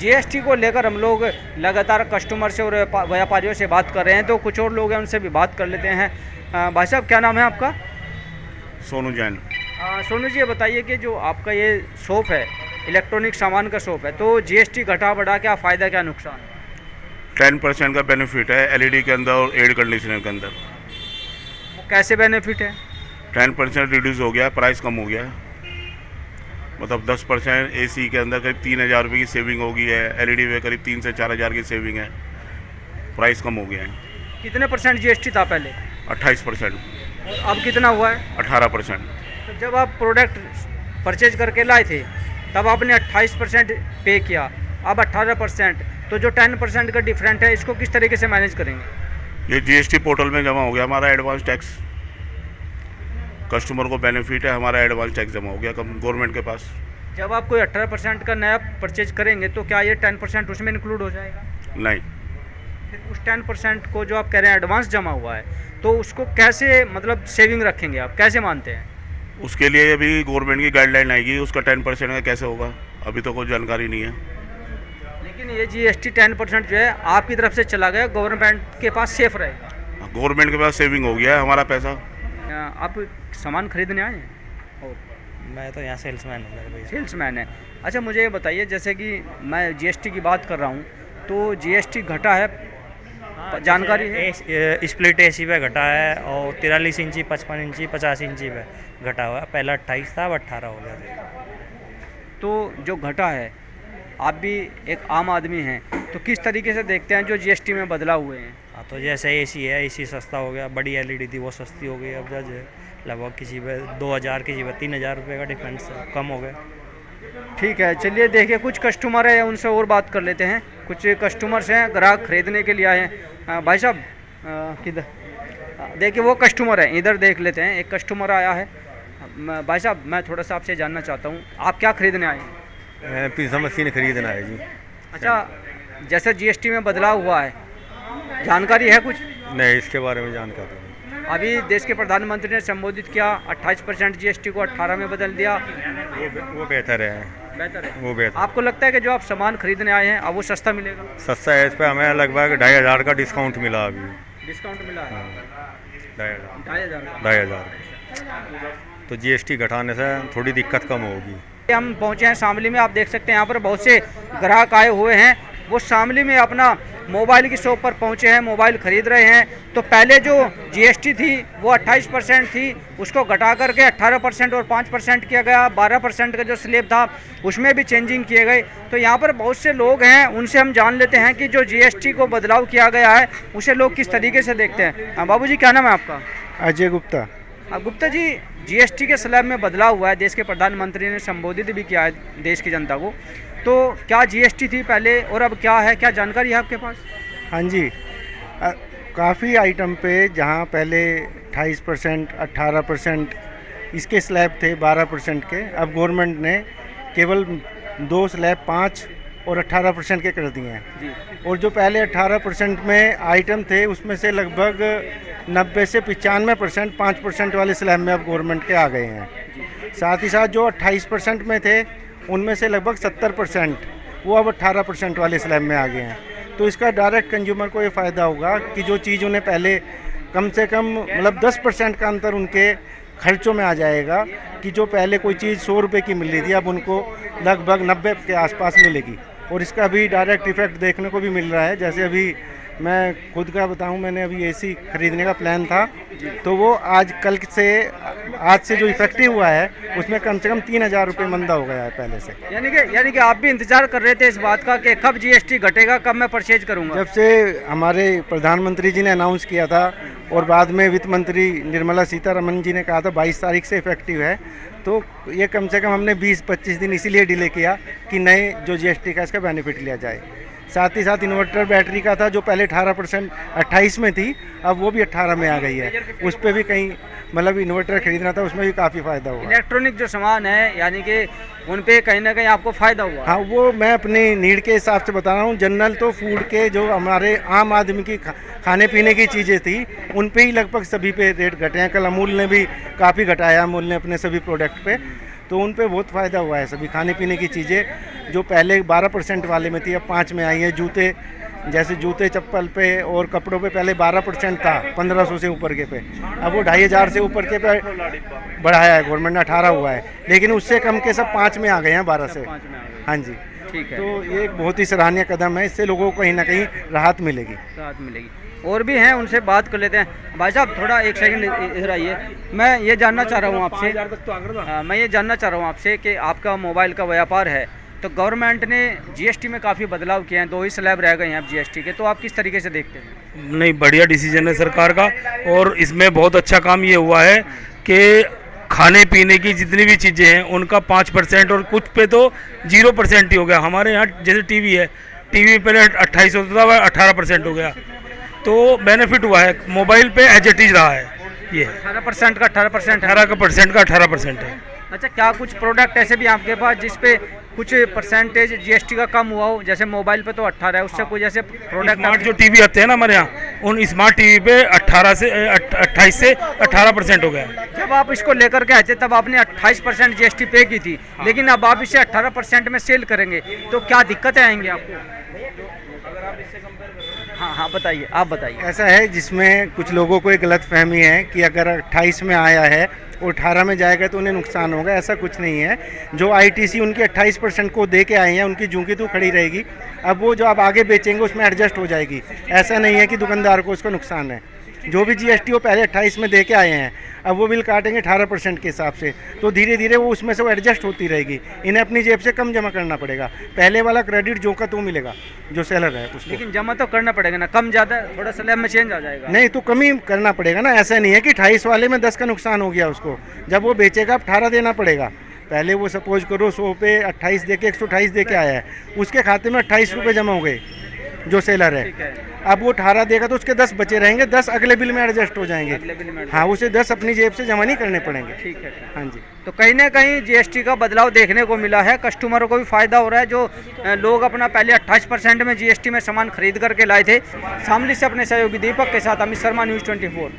GST को लेकर हम लोग लगातार कस्टमर से और व्यापारियों से बात कर रहे हैं, तो कुछ और लोग हैं उनसे भी बात कर लेते हैं। भाई साहब, क्या नाम है आपका? सोनू जैन। सोनू जी, ये बताइए कि जो आपका ये शॉप है, इलेक्ट्रॉनिक सामान का शॉप है, तो जीएसटी घटा बढ़ा क्या फ़ायदा क्या नुकसान? 10% का बेनिफिट है एलईडी के अंदर और एयर कंडीशनर के अंदर। वो कैसे बेनिफिट है? 10% रिड्यूस हो गया, प्राइस कम हो गया। मतलब 10% एसी के अंदर करीब 3,000 रुपये की सेविंग हो गई है, एलईडी में करीब 3 से 4,000 की सेविंग है, प्राइस कम हो गया है। कितने परसेंट जीएसटी था पहले? 28%। और अब कितना हुआ है? 18%। तो जब आप प्रोडक्ट परचेज करके लाए थे तब आपने 28% पे किया, अब 18%, तो जो 10% का डिफरेंट है इसको किस तरीके से मैनेज करेंगे? ये जीएसटी पोर्टल में जमा हो गया हमारा एडवांस टैक्स। कस्टमर को बेनिफिट है, हमारा एडवांस टैक्स जमा हो गया गवर्नमेंट के पास। जब आप कोई 18% का नया परचेज करेंगे तो क्या ये 10% उसमें इंक्लूड हो जाएगा? नहीं। फिर उस 10% को जो आप कह रहे हैं एडवांस जमा हुआ है, तो उसको कैसे मतलब सेविंग रखेंगे आप, कैसे मानते हैं? उसके लिए अभी गवर्नमेंट की गाइडलाइन आएगी, उसका 10% का कैसे होगा अभी तो कोई जानकारी नहीं है। लेकिन ये जीएसटी 10% जो है आपकी तरफ से चला गया, गवर्नमेंट के पास सेफ रहेगा। गवर्नमेंट के पास सेविंग हो गया है हमारा पैसा। आप सामान खरीदने आए हैं? और मैं तो यहाँ सेल्समैन हूँ, मेरे भाई। सेल्समैन है। अच्छा, मुझे ये बताइए, जैसे कि मैं जीएसटी की बात कर रहा हूँ, तो जीएसटी घटा है, जानकारी है? स्प्लिट एसी पे घटा है और 43 इंची, 55 इंची, 50 इंची पे घटा हुआ है। पहला 28 था, अब 18 हो गया। तो जो घटा है, आप भी एक आम आदमी हैं, तो किस तरीके से देखते हैं जो जीएसटी में बदलाव हुए हैं? हाँ, तो जैसे एसी है, एसी सस्ता हो गया। बड़ी एलईडी थी वो सस्ती हो गई। अब जज लगभग किसी पे 2,000, किसी पे 3,000 रुपये का डिफरेंस कम हो गया। ठीक है, चलिए देखिए कुछ कस्टमर है, उनसे और बात कर लेते हैं। कुछ कस्टमर्स हैं, ग्राहक खरीदने के लिए आए हैं। भाई साहब, किधर देखिए वो कस्टमर है, इधर देख लेते हैं। एक कस्टमर आया है। भाई साहब, मैं थोड़ा सा आपसे जानना चाहता हूँ, आप क्या खरीदने आए हैं? पिज़्ज़ा मशीन खरीदना है जी। अच्छा, जैसे जीएसटी में बदलाव हुआ है, जानकारी है कुछ? नहीं, इसके बारे में जानकारी नहीं। अभी देश के प्रधानमंत्री ने संबोधित किया, 28% जीएसटी को 18 में बदल दिया। वो बेहतर है। बेहतर है। वो बेहतर। आपको लगता है कि जो आप सामान खरीदने आए हैं अब वो सस्ता मिलेगा? सस्ता है। इस पर हमें लगभग 2,500 का डिस्काउंट मिला अभी। डिस्काउंट मिला है? 2,500। 2,500। तो जीएसटी घटाने से थोड़ी दिक्कत कम होगी। हम पहुंचे हैं शामली में। आप देख सकते हैं यहाँ पर बहुत से ग्राहक आए हुए हैं। वो शामली में अपना मोबाइल की शॉप पर पहुंचे हैं, मोबाइल खरीद रहे हैं। तो पहले जो जीएसटी थी वो 28% थी, उसको घटा करके 18% और 5% किया गया। 12% का जो स्लैब था उसमें भी चेंजिंग किए गए। तो यहाँ पर बहुत से लोग हैं, उनसे हम जान लेते हैं कि जो जीएसटी को बदलाव किया गया है उसे लोग किस तरीके से देखते हैं। बाबू जी, क्या नाम है आपका? अजय गुप्ता। गुप्ता जी, जीएसटी के स्लैब में बदलाव हुआ है, देश के प्रधानमंत्री ने संबोधित भी किया है देश की जनता को, तो क्या जीएसटी थी पहले और अब क्या है, क्या जानकारी है आपके पास? हाँ जी, काफ़ी आइटम पे जहाँ पहले 28%, 18% इसके स्लैब थे 12% के, अब गवर्नमेंट ने केवल 2 स्लैब 5 और 18% के कर दिए हैं। और जो पहले 18% में आइटम थे उसमें से लगभग 90 से 95% 5% वाले स्लैब में अब गवर्नमेंट के आ गए हैं। साथ ही साथ जो 28% में थे उनमें से लगभग 70% वो अब 18% वाले स्लैब में आ गए हैं। तो इसका डायरेक्ट कंज्यूमर को ये फ़ायदा होगा कि जो चीज़ उन्हें पहले कम से कम मतलब 10% का अंतर उनके खर्चों में आ जाएगा, कि जो पहले कोई चीज़ 100 रुपये की मिल रही थी अब उनको लगभग 90 के आसपास मिलेगी। और इसका भी डायरेक्ट इफ़ेक्ट देखने को भी मिल रहा है। जैसे अभी मैं खुद का बताऊं, मैंने अभी एसी खरीदने का प्लान था, तो वो आज से जो इफेक्टिव हुआ है उसमें कम से कम 3,000 रुपये मंदा हो गया है पहले से। यानी कि आप भी इंतजार कर रहे थे इस बात का कि कब जीएसटी घटेगा, कब मैं परचेज करूंगा। जब से हमारे प्रधानमंत्री जी ने अनाउंस किया था और बाद में वित्त मंत्री निर्मला सीतारमण जी ने कहा था 22 तारीख से इफेक्टिव है, तो ये कम से कम हमने 20-25 दिन इसीलिए डिले किया कि नए जो जीएसटी का इसका बेनिफिट लिया जाए। साथ ही साथ इन्वर्टर बैटरी का था जो पहले 18% 28 में थी, अब वो भी 18 में आ गई है। उस पर भी कहीं मतलब इन्वर्टर खरीदना था, उसमें भी काफ़ी फ़ायदा हुआ। इलेक्ट्रॉनिक जो सामान है यानी कि उन पे कहीं ना कहीं आपको फ़ायदा हुआ? हाँ, वो मैं अपनी नीड के हिसाब से बता रहा हूँ। जनरल तो फूड के जो हमारे आम आदमी की खाने पीने की चीज़ें थी उन पे ही लगभग सभी पे रेट घटे हैं। कल अमूल ने भी काफ़ी घटाया, अमूल ने अपने सभी प्रोडक्ट पे। तो उन पे बहुत फ़ायदा हुआ है। सभी खाने पीने की चीज़ें जो पहले 12% वाले में थी अब 5 में आई है। जूते, जैसे जूते चप्पल पे और कपड़ों पे पहले 12% था 1500 से ऊपर के पे, अब वो 2500 से ऊपर के पे बढ़ाया है गवर्नमेंट ने, 18 हुआ है। लेकिन उससे कम के सब 5 में आ गए हैं 12 से। हाँ जी, ठीक है। तो ये एक बहुत ही सराहनीय कदम है, इससे लोगों को कहीं ना कहीं राहत मिलेगी। राहत मिलेगी। और भी हैं, उनसे बात कर लेते हैं। भाई साहब थोड़ा एक सेकंड इधर आइए। मैं ये जानना चाह रहा हूँ आपसे कि आपका मोबाइल का व्यापार है, तो गवर्नमेंट ने जीएसटी में काफ़ी बदलाव किए हैं, 2 ही स्लैब रह गए हैं अब जीएसटी के, तो आप किस तरीके से देखते हैं? नहीं, बढ़िया डिसीजन है सरकार का। और इसमें बहुत अच्छा काम ये हुआ है कि खाने पीने की जितनी भी चीज़ें हैं उनका 5% और कुछ पे तो 0% ही हो गया। हमारे यहाँ जैसे टीवी है, टीवी पहले 28 होता था, 18% हो गया, तो बेनिफिट हुआ है। मोबाइल पे एज इट इज रहा है, ये 18% का 18% है। 18% है। अच्छा, क्या कुछ प्रोडक्ट ऐसे भी आपके पास जिस पे कुछ परसेंटेज जीएसटी का कम हुआ हो? जैसे मोबाइल पे तो 18 है, उससे कोई जैसे प्रोडक्ट स्मार्ट जो टीवी आते हैं ना हमारे यहाँ, उन स्मार्ट टीवी पे 28 से 18% हो गया। जब आप इसको लेकर के आए थे तब आपने 28% जीएसटी पे की थी, लेकिन अब आप इसे 18% में सेल करेंगे तो क्या दिक्कतें आएंगी आपको? हाँ, बताइए, आप बताइए। ऐसा है जिसमें कुछ लोगों को एक गलत फहमी है कि अगर 28 में आया है और 18 में जाएगा तो उन्हें नुकसान होगा। ऐसा कुछ नहीं है। जो आईटीसी उनकी 28% को दे के आए हैं, उनकी जूंगी तो खड़ी रहेगी। अब वो जो आप आगे बेचेंगे उसमें एडजस्ट हो जाएगी। ऐसा नहीं है कि दुकानदार को उसका नुकसान है। जो भी जीएसटी वो पहले 28 में दे के आए हैं, अब वो बिल काटेंगे 18% के हिसाब से, तो धीरे धीरे वो उसमें से वो एडजस्ट होती रहेगी। इन्हें अपनी जेब से कम जमा करना पड़ेगा। पहले वाला क्रेडिट जो का तो मिलेगा जो सेलर है उसको। लेकिन जमा तो करना पड़ेगा ना, कम ज़्यादा थोड़ा स्लैब में चेंज आ जाएगा। नहीं, तो कम ही करना पड़ेगा ना। ऐसा नहीं है कि 28 वाले में 10 का नुकसान हो गया उसको। जब वो बेचेगा 18 देना पड़ेगा। पहले वो सपोज करो 100 पे 28 दे के 128 दे के आया है, उसके खाते में 28 रुपये जमा हो गए जो सेलर है। अब वो 18 देगा तो उसके 10 बचे रहेंगे, 10 अगले बिल में एडजस्ट हो जाएंगे। हाँ, उसे 10 अपनी जेब से जमा नहीं करने पड़ेंगे। ठीक है। हाँ जी, तो कहीं ना कहीं जीएसटी का बदलाव देखने को मिला है, कस्टमरों को भी फायदा हो रहा है। जो लोग अपना पहले 28% में जीएसटी में सामान खरीद करके लाए थे। शामली से अपने सहयोगी दीपक के साथ अमित शर्मा, न्यूज़ 24।